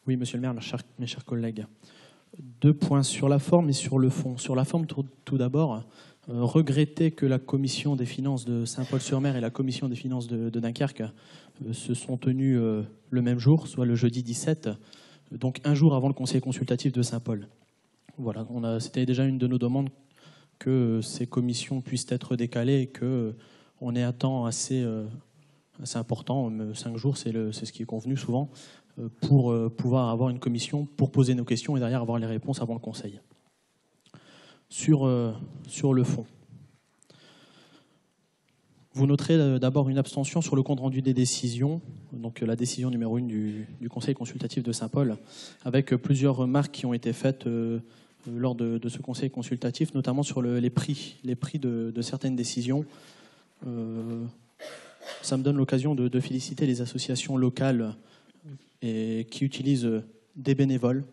Oui, monsieur le maire, mes chers collègues. 2 points sur la forme et sur le fond. Sur la forme, tout d'abord, regretter que la commission des finances de Saint-Paul-sur-Mer et la commission des finances de Dunkerque se sont tenues le même jour, soit le jeudi 17, donc un jour avant le conseil consultatif de Saint-Paul. Voilà, c'était déjà une de nos demandes que ces commissions puissent être décalées et qu'on ait un temps assez important. 5 jours, c'est ce qui est convenu souvent, pour pouvoir avoir une commission pour poser nos questions et derrière avoir les réponses avant le conseil. Sur le fond, vous noterez d'abord une abstention sur le compte-rendu des décisions, donc la décision numéro 1 du conseil consultatif de Saint-Paul, avec plusieurs remarques qui ont été faites lors de ce conseil consultatif, notamment sur les prix de certaines décisions. Ça me donne l'occasion de féliciter les associations locales qui utilisent des bénévoles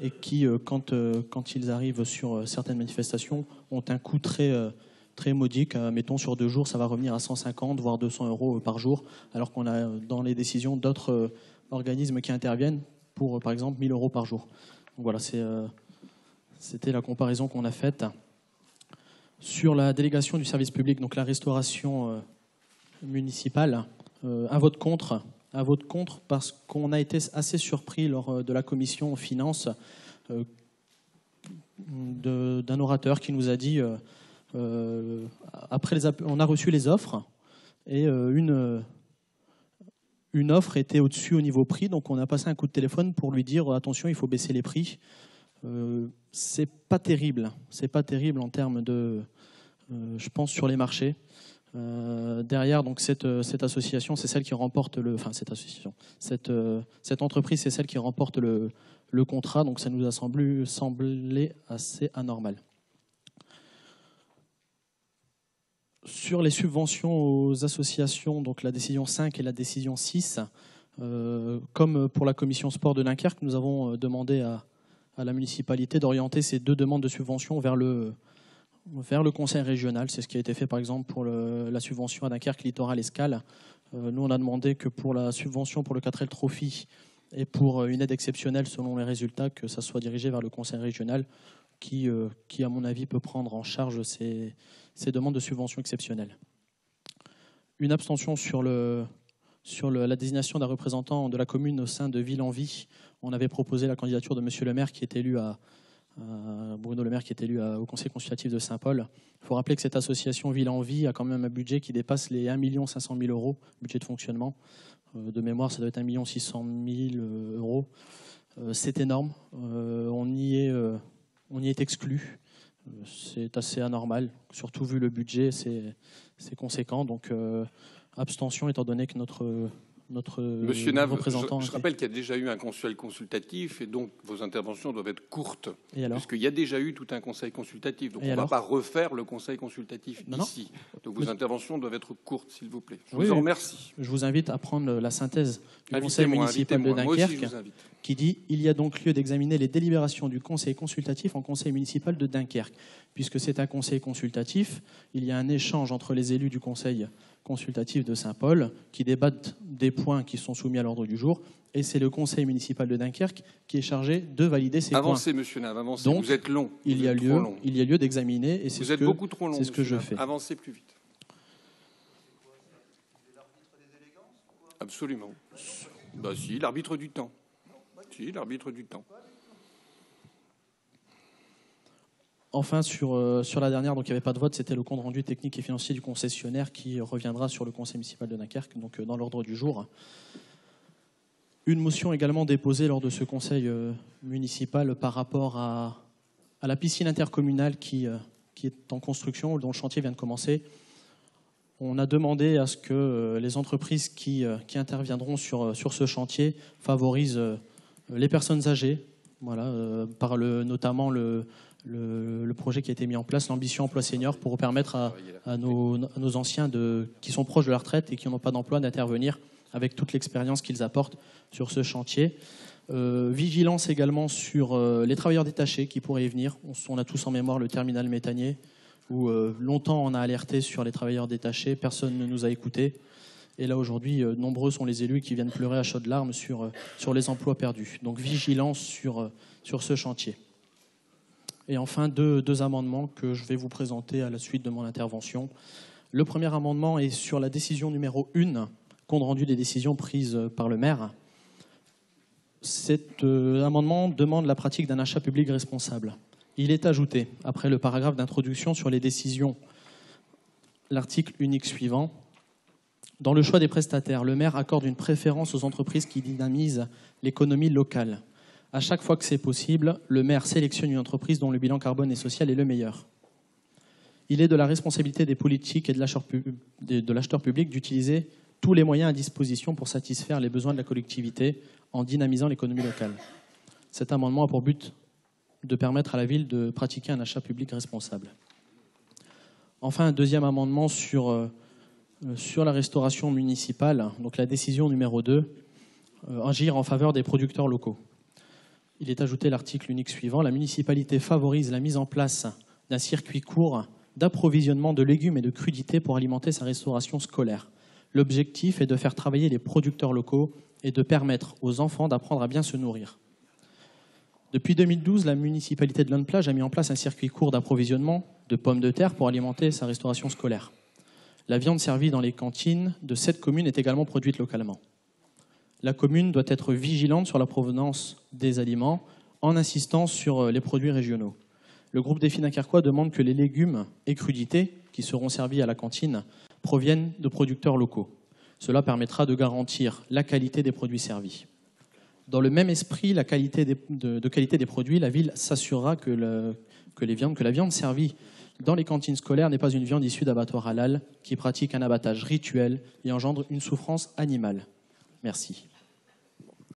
et qui, quand ils arrivent sur certaines manifestations, ont un coût très modique. Mettons, sur 2 jours, ça va revenir à 150, voire 200 euros par jour, alors qu'on a dans les décisions d'autres organismes qui interviennent pour, par exemple, 1 000 euros par jour. Donc voilà, c'était la comparaison qu'on a faite. Sur la délégation du service public, donc la restauration municipale, un vote contre parce qu'on a été assez surpris lors de la commission finances d'un orateur qui nous a dit après on a reçu les offres et une offre était au-dessus au niveau prix, donc on a passé un coup de téléphone pour lui dire attention, il faut baisser les prix. C'est pas terrible en termes de je pense sur les marchés. Derrière, donc cette association, c'est celle qui remporte cette entreprise, c'est celle qui remporte le contrat. Donc ça nous a semblé assez anormal. Sur les subventions aux associations, donc la décision 5 et la décision 6, comme pour la commission sport de Dunkerque, nous avons demandé à la municipalité d'orienter ces 2 demandes de subventions vers le conseil régional. C'est ce qui a été fait par exemple pour la subvention à Dunkerque Littoral Escale. Nous, on a demandé que pour la subvention pour le 4L Trophy et pour une aide exceptionnelle selon les résultats, que ça soit dirigé vers le conseil régional qui à mon avis, peut prendre en charge ces demandes de subvention exceptionnelles. Une abstention sur la désignation d'un représentant de la commune au sein de Ville en Vie. On avait proposé la candidature de monsieur le maire qui est élu Bruno Le Maire qui est élu au conseil consultatif de Saint-Paul. Il faut rappeler que cette association Ville en Vie a quand même un budget qui dépasse les 1 500 000 euros, budget de fonctionnement. De mémoire, ça doit être 1 600 000 euros. C'est énorme. On y est exclu. C'est assez anormal, surtout vu le budget, c'est conséquent. Donc, abstention étant donné que notre Monsieur Nave, représentant... je rappelle qu'il y a déjà eu un conseil consultatif et donc vos interventions doivent être courtes. Puisqu'il y a déjà eu tout un conseil consultatif. Donc on ne va pas refaire le conseil consultatif ici. Donc vos interventions doivent être courtes, s'il vous plaît. Je vous en remercie. Je vous invite à prendre la synthèse du conseil municipal de Dunkerque qui dit « Il y a donc lieu d'examiner les délibérations du conseil consultatif en conseil municipal de Dunkerque. Puisque c'est un conseil consultatif, il y a un échange entre les élus du conseil consultatif de Saint-Paul qui débattent des points qui sont soumis à l'ordre du jour et c'est le conseil municipal de Dunkerque qui est chargé de valider ces points. Avancez, monsieur Nave, avancez. Donc, vous êtes long. Il y a lieu d'examiner et c'est ce beaucoup trop long, ce que je fais. Avancez plus vite. Absolument. Bah si, l'arbitre du temps. Si, l'arbitre du temps. Enfin, sur la dernière, donc il n'y avait pas de vote, c'était le compte rendu technique et financier du concessionnaire qui reviendra sur le conseil municipal de Dunkerque, donc dans l'ordre du jour. Une motion également déposée lors de ce conseil municipal par rapport à la piscine intercommunale qui est en construction, dont le chantier vient de commencer. On a demandé à ce que les entreprises qui interviendront sur ce chantier favorisent les personnes âgées, voilà, par notamment le projet qui a été mis en place, l'ambition emploi senior, pour permettre à nos anciens qui sont proches de la retraite et qui n'ont pas d'emploi d'intervenir avec toute l'expérience qu'ils apportent sur ce chantier. Vigilance également sur les travailleurs détachés qui pourraient y venir. On a tous en mémoire le terminal méthanier où longtemps on a alerté sur les travailleurs détachés, personne ne nous a écoutés. Et là, aujourd'hui, nombreux sont les élus qui viennent pleurer à chaudes larmes sur les emplois perdus. Donc, vigilance sur ce chantier. Et enfin, deux amendements que je vais vous présenter à la suite de mon intervention. Le premier amendement est sur la décision numéro 1, compte rendu des décisions prises par le maire. Cet amendement demande la pratique d'un achat public responsable. Il est ajouté, après le paragraphe d'introduction sur les décisions, l'article unique suivant. Dans le choix des prestataires, le maire accorde une préférence aux entreprises qui dynamisent l'économie locale. À chaque fois que c'est possible, le maire sélectionne une entreprise dont le bilan carbone et social est le meilleur. Il est de la responsabilité des politiques et de l'acheteur public d'utiliser tous les moyens à disposition pour satisfaire les besoins de la collectivité en dynamisant l'économie locale. Cet amendement a pour but de permettre à la ville de pratiquer un achat public responsable. Enfin, un deuxième amendement sur la restauration municipale, donc la décision numéro 2, agir en faveur des producteurs locaux. Il est ajouté l'article unique suivant. La municipalité favorise la mise en place d'un circuit court d'approvisionnement de légumes et de crudités pour alimenter sa restauration scolaire. L'objectif est de faire travailler les producteurs locaux et de permettre aux enfants d'apprendre à bien se nourrir. Depuis 2012, la municipalité de Lonne-Plage a mis en place un circuit court d'approvisionnement de pommes de terre pour alimenter sa restauration scolaire. La viande servie dans les cantines de cette commune est également produite localement. La commune doit être vigilante sur la provenance des aliments en insistant sur les produits régionaux. Le groupe Défi Dunkerquois demande que les légumes et crudités qui seront servis à la cantine proviennent de producteurs locaux. Cela permettra de garantir la qualité des produits servis. Dans le même esprit, la qualité des produits, la ville s'assurera que la viande servie dans les cantines scolaires n'est pas une viande issue d'abattoirs halal qui pratique un abattage rituel et engendre une souffrance animale. Merci.